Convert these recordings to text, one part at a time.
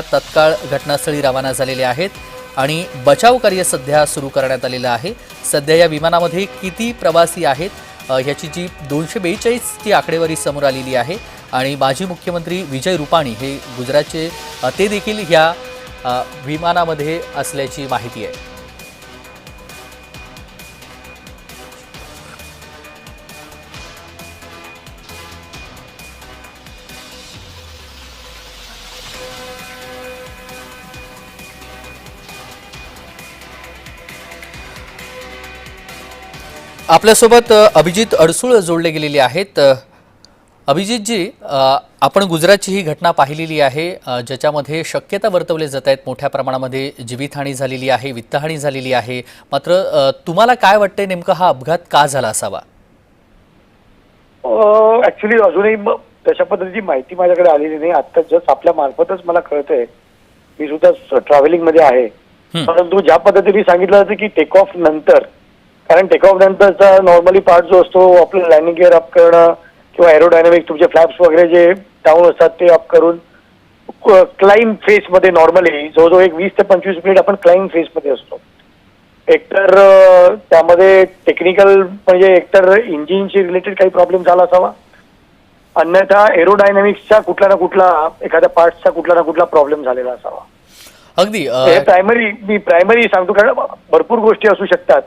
तत्काळ घटनास्थळी रवाना झालेले आहेत आणि बचाव कार्य सध्या सुरू करण्यात आलेलं आहे। सध्या या विमानामध्ये किती प्रवासी आहेत याची जी 242 ची आकडेवारी समोर आलेली आहे आणि माजी मुख्यमंत्री विजय रुपाणी हे गुजरातचे ते देखील या विमानामध्ये असल्याची माहिती आहे। आपल्यासोबत अभिजित अडसूळ जोडले गेलेले आहेत। अभिजित जी, आपण गुजरातची ही घटना पाहिलेली आहे ज्याच्यामध्ये शक्यता वर्तवली जात आहेत मोठ्या प्रमाणामध्ये जीवितहानी झालेली आहे, वित्तहानी झालेली आहे। मात्र तुम्हाला काय वाटतंय नेमका हा अपघात का झाला असावा? ऍक्च्युली अजूनही तशा पद्धतीची माहिती माझ्याकडे आलेली नाही। आता जस्ट आपल्या मार्फतच मला कळतंय, मी सुद्धा ट्रॅव्हलिंग मध्ये आहे। परंतु ज्या पद्धतीने सांगितलं जातं की टेक ऑफ नंतर, कारण टेक ऑफ नंतरचा नॉर्मली पार्ट जो असतो आपलं लँडिंग गिअर अप करणं किंवा एरोडायनामिक तुमचे फ्लॅप्स वगैरे जे डाऊन असतात ते अप करून क्लाइंब फेस मध्ये नॉर्मली जवळजवळ एक 20 ते 25 मिनिट आपण क्लाइंब फेस मध्ये असतो। एकतर त्यामध्ये टेक्निकल म्हणजे एकतर इंजिनशी रिलेटेड काही प्रॉब्लेम झाला असावा, अन्यथा एरोडायनामिक्सचा कुठला ना कुठला एखाद्या पार्टचा कुठला ना कुठला प्रॉब्लेम झालेला असावा। अगदी मी प्रायमरी सांगतो, कारण भरपूर गोष्टी असू शकतात।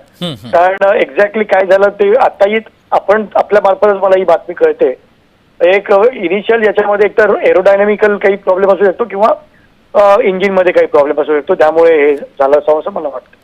कारण एक्झॅक्टली काय झालं ते आताही आपण आपल्या मार्फतच मला ही बातमी कळते। एक इनिशियल याच्यामध्ये एकतर एरोडायनामिकल काही प्रॉब्लेम असू शकतो किंवा इंजिन मध्ये काही प्रॉब्लेम असू शकतो, त्यामुळे हे झालं असावं असं मला वाटतं।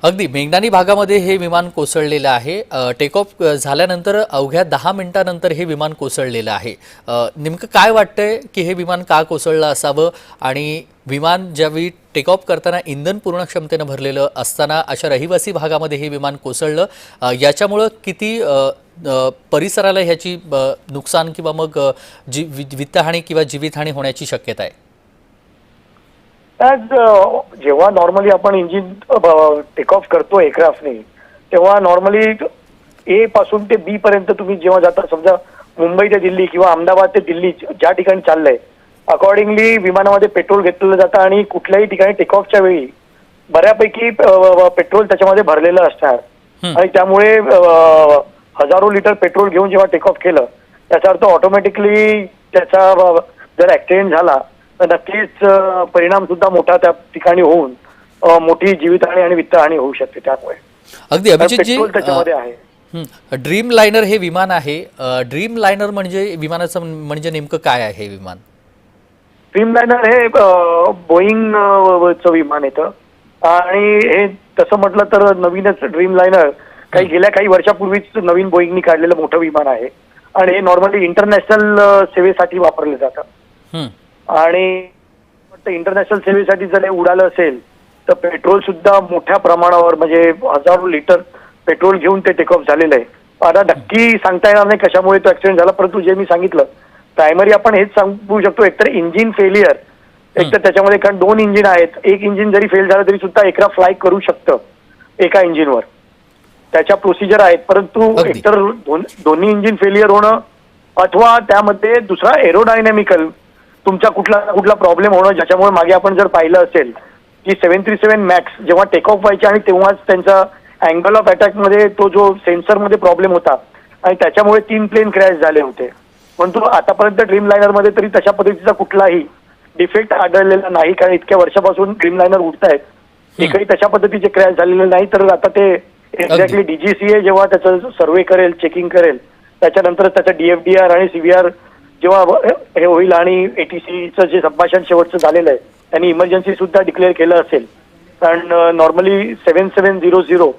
अगदी मेघनानी भागामध्ये हे विमान कोसळलेलं आहे। टेक ऑफ झाल्यानंतर अवघ्या 10 मिनिटांनंतर हे विमान कोसळलेलं आहे। नेमकं काय वाटतंय की हे विमान का कोसळलं असावं आणि विमान ज्यावेळी टेक ऑफ करताना इंधन पूर्ण क्षमतेनं भरलेलं असताना अशा रहिवासी भागामध्ये हे विमान कोसळलं, याच्यामुळं किती परिसराला ह्याची नुकसान किंवा मग वित्तहानी किंवा जीवितहानी होण्याची शक्यता आहे? जेव्हा नॉर्मली आपण इंजिन टेक ऑफ करतो एअरक्राफ्टने, तेव्हा नॉर्मली ए पासून ते बी पर्यंत तुम्ही जेव्हा जाता, समजा मुंबई ते दिल्ली किंवा अहमदाबाद ते दिल्ली ज्या ठिकाणी चाललंय, अकॉर्डिंगली विमानामध्ये पेट्रोल घेतलेलं जातं आणि कुठल्याही ठिकाणी टेक ऑफच्या वेळी बऱ्यापैकी पेट्रोल त्याच्यामध्ये भरलेलं असणार आणि त्यामुळे हजारो लिटर पेट्रोल घेऊन जेव्हा टेक ऑफ केलं, त्याचा अर्थ ऑटोमॅटिकली त्याचा जर ऍक्सिडेंट झाला तर नक्कीच परिणाम सुद्धा मोठा त्या ठिकाणी होऊन मोठी जीवितहानी आणि वित्तहानी होऊ शकते। त्यामुळे अगदी अभिजित जी, त्याच्यामध्ये आहे ड्रीम लायनर हे विमान आहे। ड्रीम लायनर म्हणजे विमानाचं म्हणजे नेमकं काय आहे हे विमान? ड्रीम लायनर हे बोईंगचं विमान येतं आणि हे तसं म्हटलं तर नवीनच ड्रीम लायनर गेल्या काही वर्षापूर्वीच नवीन बोईंगनी काढलेलं मोठं विमान आहे आणि हे नॉर्मली इंटरनॅशनल सेवेसाठी वापरलं जातं। आणि इंटरनॅशनल सेवेसाठी जर हे उडालं असेल तर पेट्रोल सुद्धा मोठ्या प्रमाणावर म्हणजे हजारो लिटर पेट्रोल घेऊन ते टेक ऑफ झालेलं आहे। आता नक्की सांगता येणार नाही कशामुळे तो ऍक्सिडेंट झाला, परंतु जे मी सांगितलं प्रायमरी आपण हेच सांगू शकतो, एकतर इंजिन फेलियर, एकतर त्याच्यामध्ये कारण 2 इंजिन आहेत, एक इंजिन जरी फेल झालं तरी सुद्धा एअरक्राफ्ट फ्लाय करू शकतं एका इंजिनवर, त्याच्या प्रोसिजर आहेत। परंतु एकतर दोन्ही इंजिन फेलियर होणं अथवा त्यामध्ये दुसरा एरोडायनामिकल तुमचा कुठला प्रॉब्लेम होणं, ज्याच्यामुळे मागे आपण जर पाहिलं असेल की 737 मॅक्स जेव्हा टेक ऑफ व्हायचे आणि तेव्हाच त्यांचा अँगल ऑफ अटॅक मध्ये तो जो सेन्सर मध्ये प्रॉब्लेम होता आणि त्याच्यामुळे 3 प्लेन क्रॅश झाले होते। परंतु आतापर्यंत ड्रीम लायनर मध्ये तरी तशा पद्धतीचा कुठलाही डिफेक्ट आढळलेला नाही, कारण इतक्या वर्षापासून ड्रीम लायनर उडतायत, एकही तशा पद्धतीचे क्रॅश झालेले नाही। तर आता ते एक्झॅक्टली DGCA जेव्हा त्याचं सर्व्हे करेल, चेकिंग करेल, त्याच्यानंतर त्याचा DFDR आणि CVR जेव्हा हे होईल आणि ATCचं जे संभाषण शेवटचं झालेलं आहे त्यांनी इमर्जन्सी सुद्धा डिक्लेअर केलं असेल, कारण नॉर्मली 7700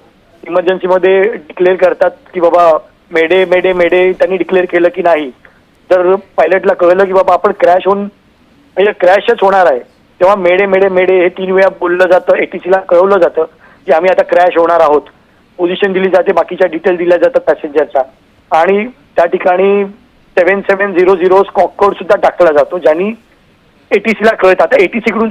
इमर्जन्सीमध्ये डिक्लेअर करतात की बाबा मेडे मेडे मेडे, त्यांनी डिक्लेअर केलं की नाही, जर पायलटला कळलं की बाबा आपण क्रॅश होऊन म्हणजे क्रॅशच होणार आहे, तेव्हा मेडे मेडे मेडे हे 3 वेळा बोललं जातं, ATCला कळवलं जातं की आम्ही आता क्रॅश होणार आहोत, पोझिशन दिली जाते, बाकीच्या डिटेल दिल्या जातात पॅसेंजरच्या आणि त्या ठिकाणी 7700 स्कॉक कोड सुद्धा टाकला जातो, ज्यांनी ATCला कळत. आता ATC कडून